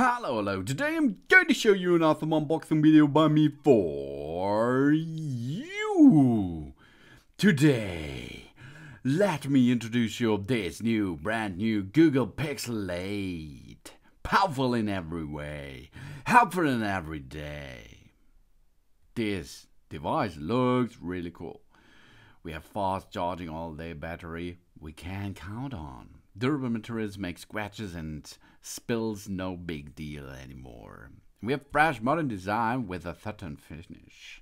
Hello, today I'm going to show you another unboxing video by me for you. Today, let me introduce you this brand new Google Pixel 8. Powerful in every way, helpful in every day. This device looks really cool. We have fast charging all-day battery we can count on. Durable materials make scratches and spills no big deal anymore. We have fresh modern design with a satin finish.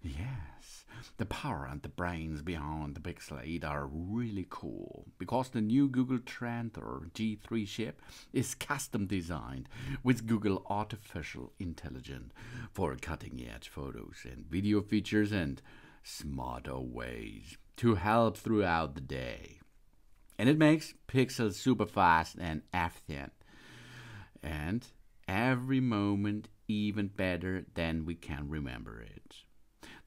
Yes, the power and the brains behind the Pixel 8 are really cool because the new Google Tensor G3 chip is custom designed with Google Artificial Intelligence for cutting-edge photos and video features and smarter ways to help throughout the day. And it makes pixels super fast and efficient. And every moment even better than we can remember it.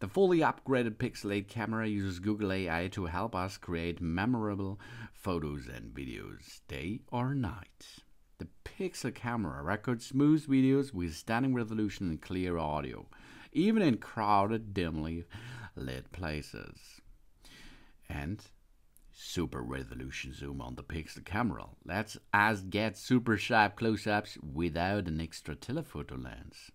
The fully upgraded Pixel 8 camera uses Google AI to help us create memorable photos and videos, day or night. The Pixel camera records smooth videos with stunning resolution and clear audio, even in crowded, dimly lit places. And super resolution zoom on the Pixel camera lets us get super sharp close-ups without an extra telephoto lens.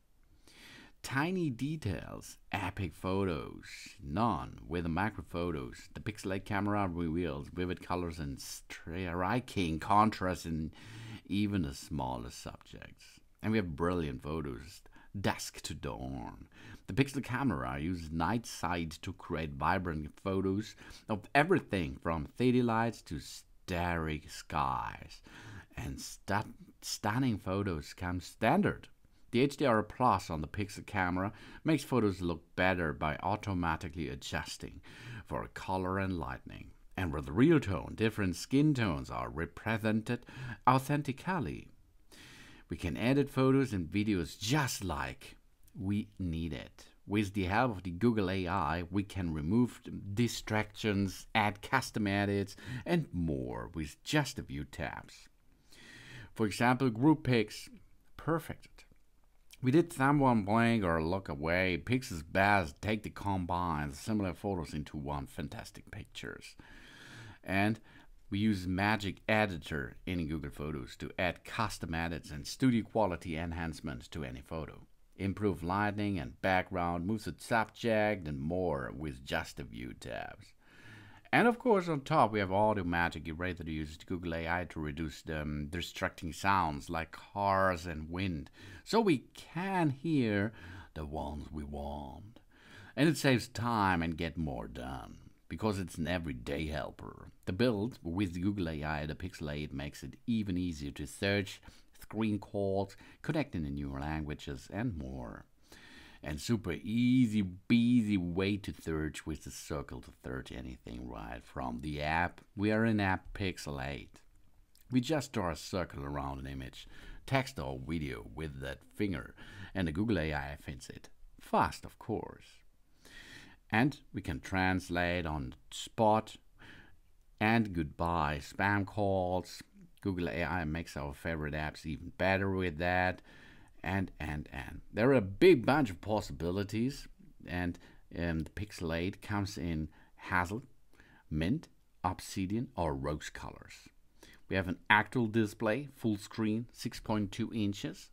Tiny details, epic photos, none with the macro photos. The Pixel 8 camera reveals vivid colors and striking contrast in even the smallest subjects. And we have brilliant photos, dusk to dawn. The Pixel camera uses night sight to create vibrant photos of everything from city lights to starry skies. And stunning photos come standard. The HDR Plus on the Pixel camera makes photos look better by automatically adjusting for color and lighting. And with real tone, different skin tones are represented authentically. We can edit photos and videos just like we need it. With the help of the Google AI, we can remove distractions, add custom edits, and more with just a few taps. For example, group pics, perfect. We did someone blink or look away. Pixel's best take the combine similar photos into one fantastic pictures. And we use Magic Editor in Google Photos to add custom edits and studio quality enhancements to any photo. Improve lighting and background, move the subject, and more with just a few tabs. And of course, on top, we have Audio Magic Eraser that uses Google AI to reduce the distracting sounds like cars and wind, so we can hear the ones we want. And it saves time and get more done, because it's an everyday helper. The build with Google AI, the Pixel 8 makes it even easier to search, screen calls, connecting in new languages, and more. And super easy way to search with the circle to search anything right from the app. We are in app Pixel 8. We just draw a circle around an image, text or video with that finger, and the Google AI fits it. Fast, of course. And we can translate on spot and goodbye spam calls. Google AI makes our favorite apps even better with that. And. There are a big bunch of possibilities. And the Pixel 8 comes in hazel, mint, obsidian, or rose colors. We have an actual display, full screen, 6.2 inches,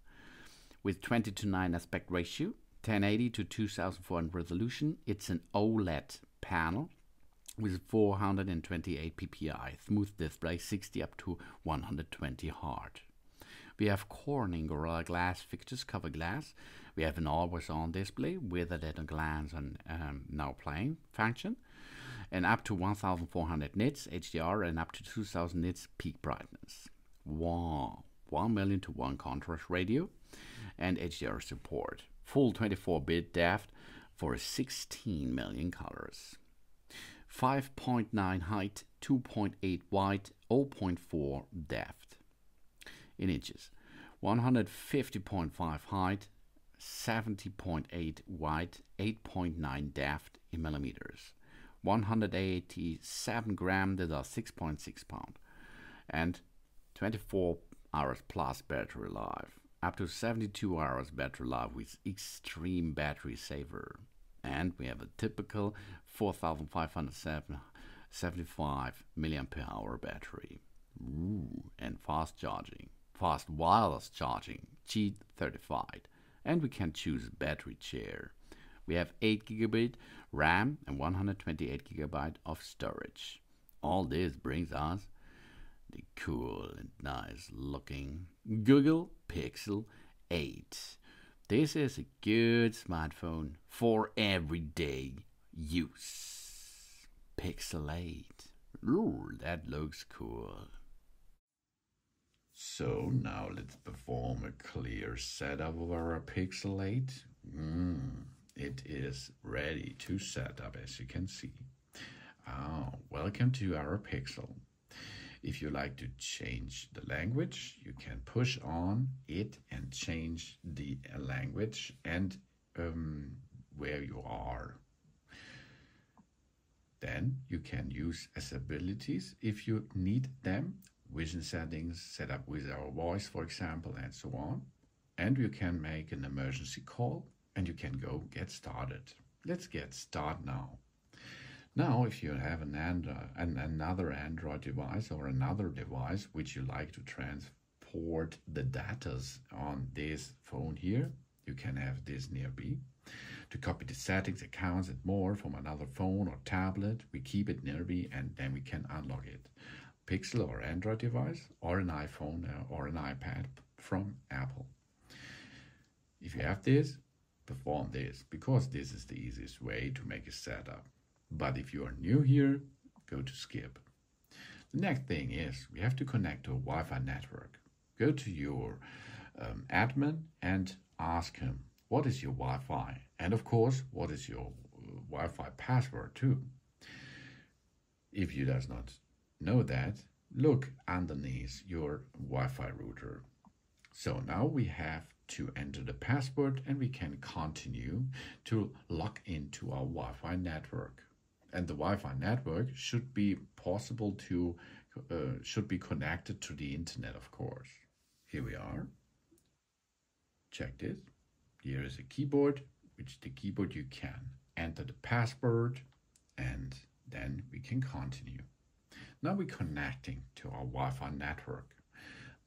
with 20:9 aspect ratio. 1080 to 2400 resolution. It's an OLED panel with 428 ppi, smooth display, 60 up to 120 Hz. We have Corning Gorilla Glass fixtures, cover glass. We have an always-on display with a at a glance and now playing function, and up to 1400 nits HDR and up to 2000 nits peak brightness. Wow, 1:1 contrast radio and HDR support. Full 24-bit depth for 16 million colors. 5.9 height, 2.8 wide, 0.4 depth. In inches. 150.5 height, 70.8 wide, 8.9 depth in millimeters. 187 grams, that are 6.6 pounds. And 24 hours plus battery life. up to 72 hours battery life with extreme battery saver. And we have a typical 4575 milliampere hour battery. Ooh, and fast charging, fast wireless charging, Qi certified. And we can choose battery share. We have 8 GB RAM and 128 GB of storage. All this brings us the cool and nice looking Google Pixel 8. This is a good smartphone for everyday use. Pixel 8. Ooh, that looks cool. So now let's perform a clear setup of our Pixel 8. It is ready to set up, as you can see. Welcome to our Pixel. If you like to change the language, you can push on it and change the language and where you are. Then you can use accessibilities if you need them, vision settings, set up with our voice, for example, and so on. And you can make an emergency call and you can go get started. Let's get started now. Now, if you have another Android device or another device which you like to transport the data on this phone here, you can have this nearby. To copy the settings, accounts, and more from another phone or tablet, we keep it nearby and then we can unlock it. Pixel or Android device, or an iPhone or an iPad from Apple. If you have this, perform this, because this is the easiest way to make a setup. But if you are new here, go to skip. The next thing is we have to connect to a Wi-Fi network. Go to your admin and ask him, what is your Wi-Fi? And of course, what is your Wi-Fi password too? If you does not know that, look underneath your Wi-Fi router. So now we have to enter the password and we can continue to log into our Wi-Fi network. And the Wi-Fi network should be possible to, should be connected to the internet, of course. Here we are. Check this. Here is a keyboard, which the keyboard you can enter the password and then we can continue. Now we're connecting to our Wi-Fi network.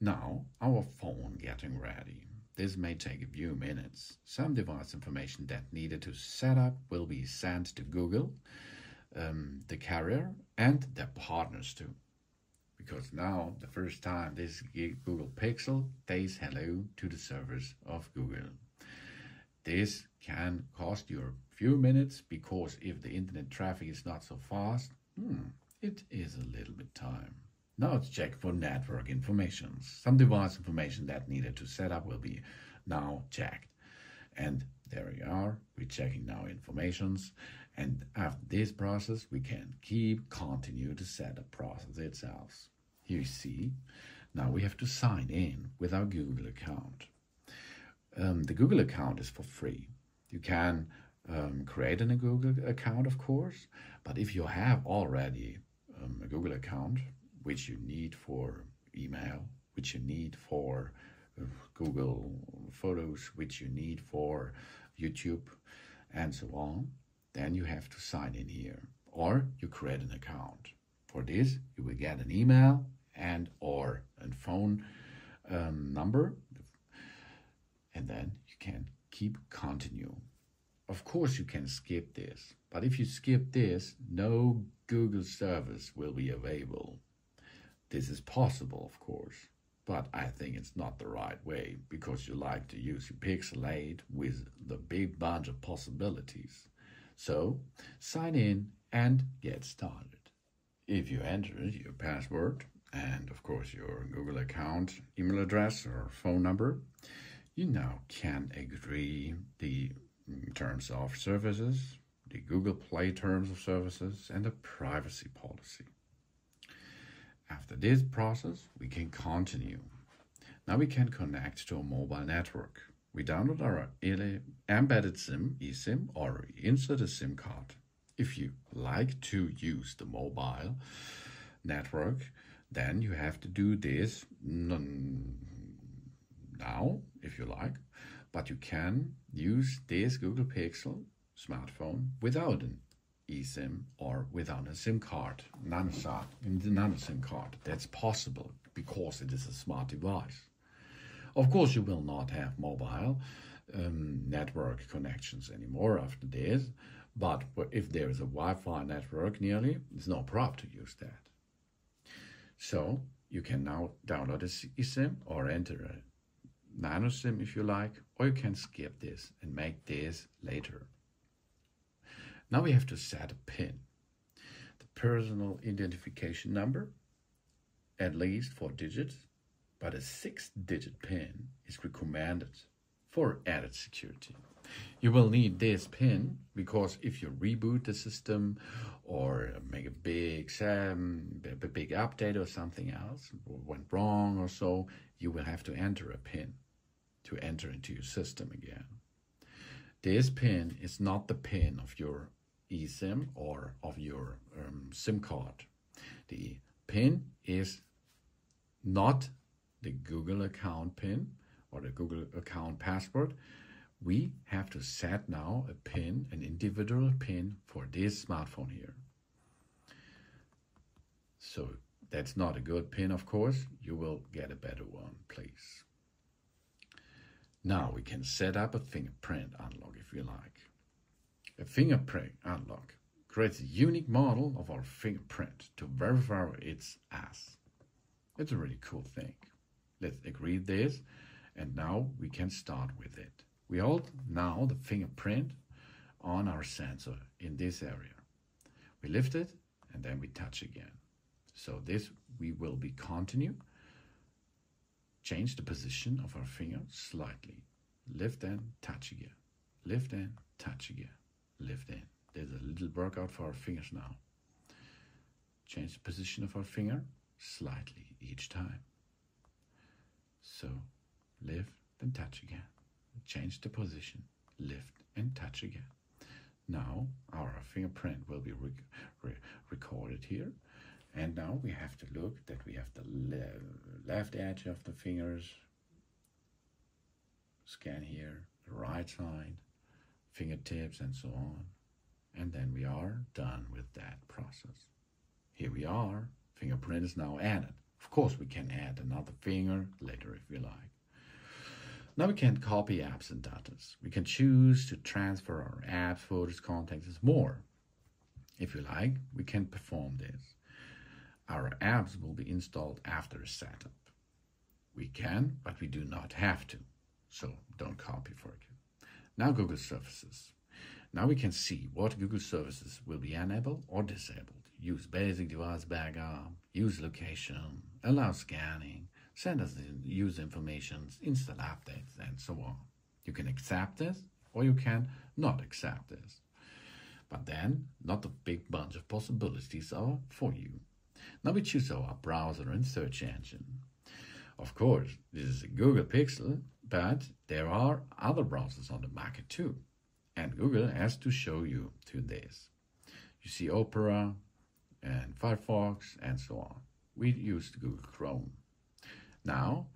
Now our phone getting ready. This may take a few minutes. Some device information that needed to set up will be sent to Google, the carrier, and their partners too. Because now, the first time this Google Pixel says hello to the servers of Google. This can cost you a few minutes, because if the internet traffic is not so fast, it is a little bit time. Now let's check for network information. Some device information that needed to set up will be now checked. And there we are, we're checking now informations. And after this process, we can continue the setup process itself. Here you see, now we have to sign in with our Google account. The Google account is for free. You can create a Google account, of course, but if you have already a Google account, which you need for email, which you need for Google Photos, which you need for YouTube, and so on, then you have to sign in here, or you create an account. For this, you will get an email and or a phone number, and then you can continue. Of course, you can skip this, but if you skip this, no Google service will be available. This is possible, of course, but I think it's not the right way, because you like to use your Pixel 8 with the big bunch of possibilities. So, sign in and get started. If you enter your password and, of course, your Google account, email address or phone number, you now can agree the terms of services, the Google Play terms of services, and the privacy policy. After this process, we can continue. Now we can connect to a mobile network. We download our embedded SIM, eSIM, or insert a SIM card. If you like to use the mobile network, then you have to do this now, if you like, but you can use this Google Pixel smartphone without an eSIM or without a SIM card, nano SIM card. That's possible because it is a smart device. Of course, you will not have mobile network connections anymore after this, but if there is a Wi-Fi network nearly, it's no problem to use that. So you can now download a eSIM or enter a nano SIM if you like, or you can skip this and make this later. Now we have to set a PIN, the personal identification number, at least 4 digits, but a 6-digit PIN is recommended for added security. You will need this PIN because if you reboot the system or make a big update or something else went wrong or so, you will have to enter a PIN to enter into your system again. This PIN is not the PIN of your eSIM or of your SIM card. The PIN is not the Google account PIN or the Google account password. We have to set now a PIN, an individual PIN for this smartphone here. So that's not a good PIN, of course. You will get a better one, please. Now we can set up a fingerprint unlock if you like. A fingerprint unlock creates a unique model of our fingerprint to verify it's us. It's a really cool thing. Let's agree this, and now we can start with it. We hold now the fingerprint on our sensor in this area. We lift it and then we touch again. So this we will be continue. Change the position of our finger slightly. Lift and touch again. Lift and touch again. Lift in. There's a little workout for our fingers now. Change the position of our finger slightly each time. So lift and touch again. Change the position, lift and touch again. Now our fingerprint will be recorded here. And now we have to look that we have the left edge of the fingers. Scan here, the right side, fingertips and so on. And then we are done with that process. Here we are, fingerprint is now added. Of course we can add another finger later if we like. Now we can copy apps and data. We can choose to transfer our apps, photos, contacts, and more. If you like, we can perform this. Our apps will be installed after a setup. We can, but we do not have to. So don't copy for it. Now Google services. Now we can see what Google services will be enabled or disabled. Use basic device backup, use location, allow scanning, send us the user information, install updates, and so on. You can accept this or you can not accept this. But then, not a big bunch of possibilities are for you. Now we choose our browser and search engine. Of course, this is a Google Pixel, but there are other browsers on the market too. And Google has to show you to this. You see Opera and Firefox and so on. We use Google Chrome. Now,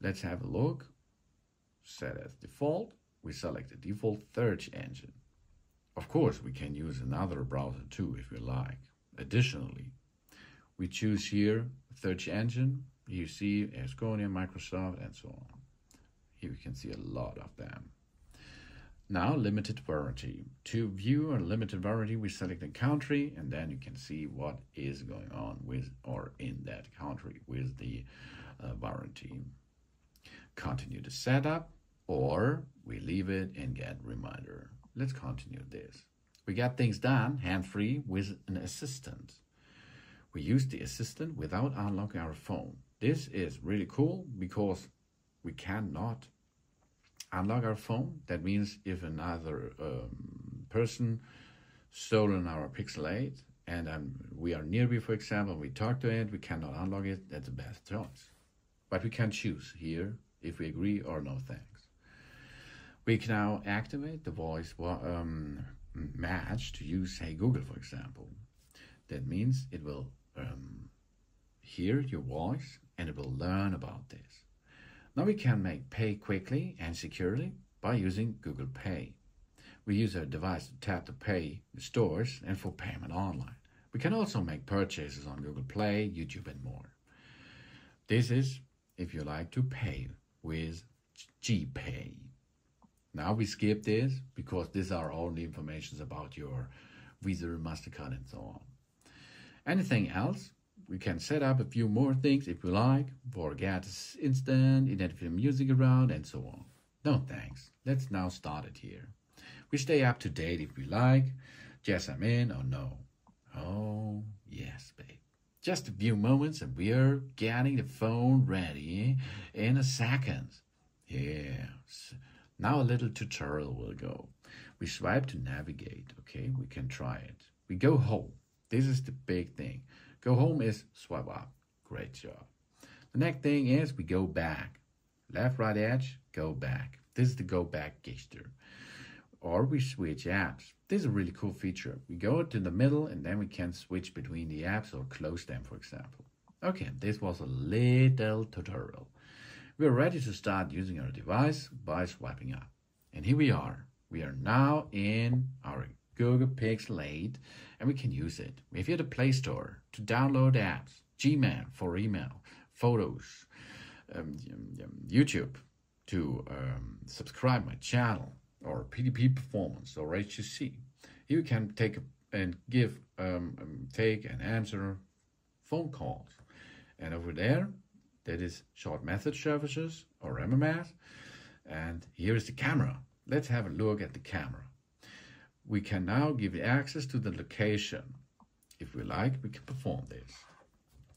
let's have a look. Set as default. We select the default search engine. Of course, we can use another browser too if we like. Additionally, we choose here search engine. You see Asconia, Microsoft, and so on. Here we can see a lot of them. Now, limited warranty. To view a limited warranty, we select a country, and then you can see what is going on with or in that country with the warranty. Continue the setup, or we leave it and get reminder. Let's continue this. We get things done hands-free with an assistant. We use the assistant without unlocking our phone. This is really cool because we cannot unlock our phone. That means if another person stolen our Pixel 8 and we are nearby, for example, we talk to it, we cannot unlock it, that's the best choice. But we can choose here if we agree or no thanks. We can now activate the voice match to use Hey Google, for example. That means it will hear your voice and it will learn about this. Now we can make pay quickly and securely by using Google Pay. We use our device to tap to pay the stores and for payment online. We can also make purchases on Google Play, YouTube, and more. This is if you like to pay with GPay. Now we skip this because these are all the information about your Visa, MasterCard, and so on. Anything else? We can set up a few more things if you like for get instant, identify music around, and so on. No thanks. Let's now start it here. We stay up to date if we like. Yes, I'm in or no. Oh, yes, babe. Just a few moments and we're getting the phone ready in a second. Yes. Now a little tutorial will go. We swipe to navigate, okay? We can try it. We go home. This is the big thing. Go home is swipe up. Great job. The next thing is we go back. Left, right edge, go back. This is the go back gesture. Or we switch apps. This is a really cool feature. We go to the middle and then we can switch between the apps or close them, for example. Okay, this was a little tutorial. We're ready to start using our device by swiping up. And here we are. We are now in our Google Pixel 8 and we can use it. If you're at the Play Store to download apps, Gmail for email, photos, YouTube to subscribe my channel, or PDP Performance or HTC. You can take and answer phone calls. And over there, that is short message services or MMS. And here is the camera. Let's have a look at the camera. We can now give access to the location. If we like, we can perform this.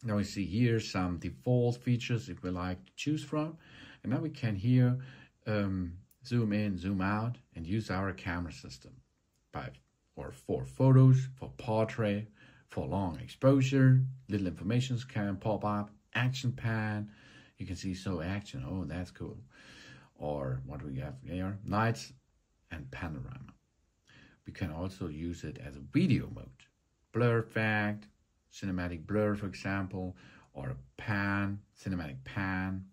Now we see here some default features if we like to choose from. And now we can here zoom in, zoom out, and use our camera system for photos, for portrait, for long exposure. Little informations can pop up. Action pan, you can see action. Oh, that's cool. Or what we have here, nights and panorama. We can also use it as a video mode. Blur effect, cinematic blur, for example, or a pan, cinematic pan,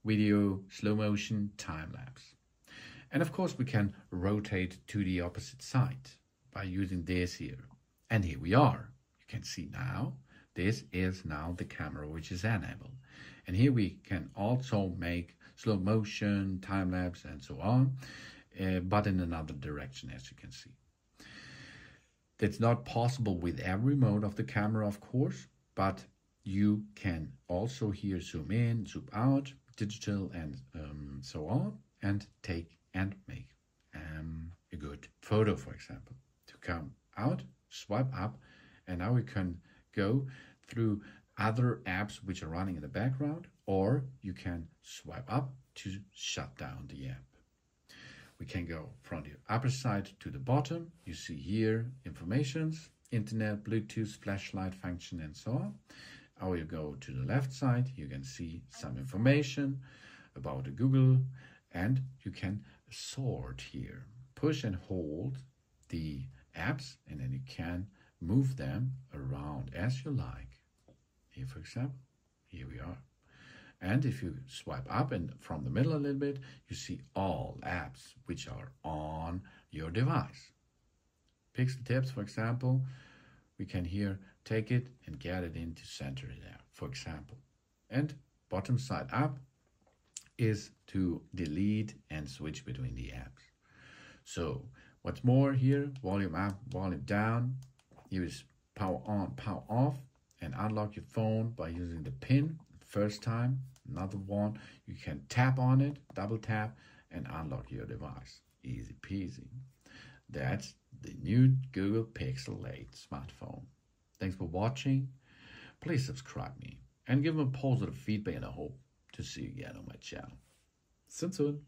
video, slow motion, time lapse. And of course, we can rotate to the opposite side by using this here. And here we are. You can see now, this is now the camera which is enabled. And here we can also make slow motion, time lapse, and so on, but in another direction, as you can see. That's not possible with every mode of the camera, of course, but you can also here zoom in, zoom out, digital, and so on, and take and make a good photo, for example. To come out, swipe up, and now we can go through other apps which are running in the background, or you can swipe up to shut down the app. We can go from the upper side to the bottom. You see here informations, internet, Bluetooth, flashlight function, and so on. Or you go to the left side, you can see some information about the Google, and you can sort here. Push and hold the apps, and then you can move them around as you like. Here, for example, here we are. And if you swipe up and from the middle a little bit, you see all apps which are on your device. Pixel tips, for example, we can here take it and get it into center there, for example. And bottom side up is to delete and switch between the apps. So what's more here, volume up, volume down. Use power on, power off, and unlock your phone by using the pin first time. Another one, you can tap on it, double tap, and unlock your device. Easy peasy. That's the new Google Pixel 8 smartphone. Thanks for watching. Please subscribe me and give me positive feedback, and I hope to see you again on my channel. See you soon.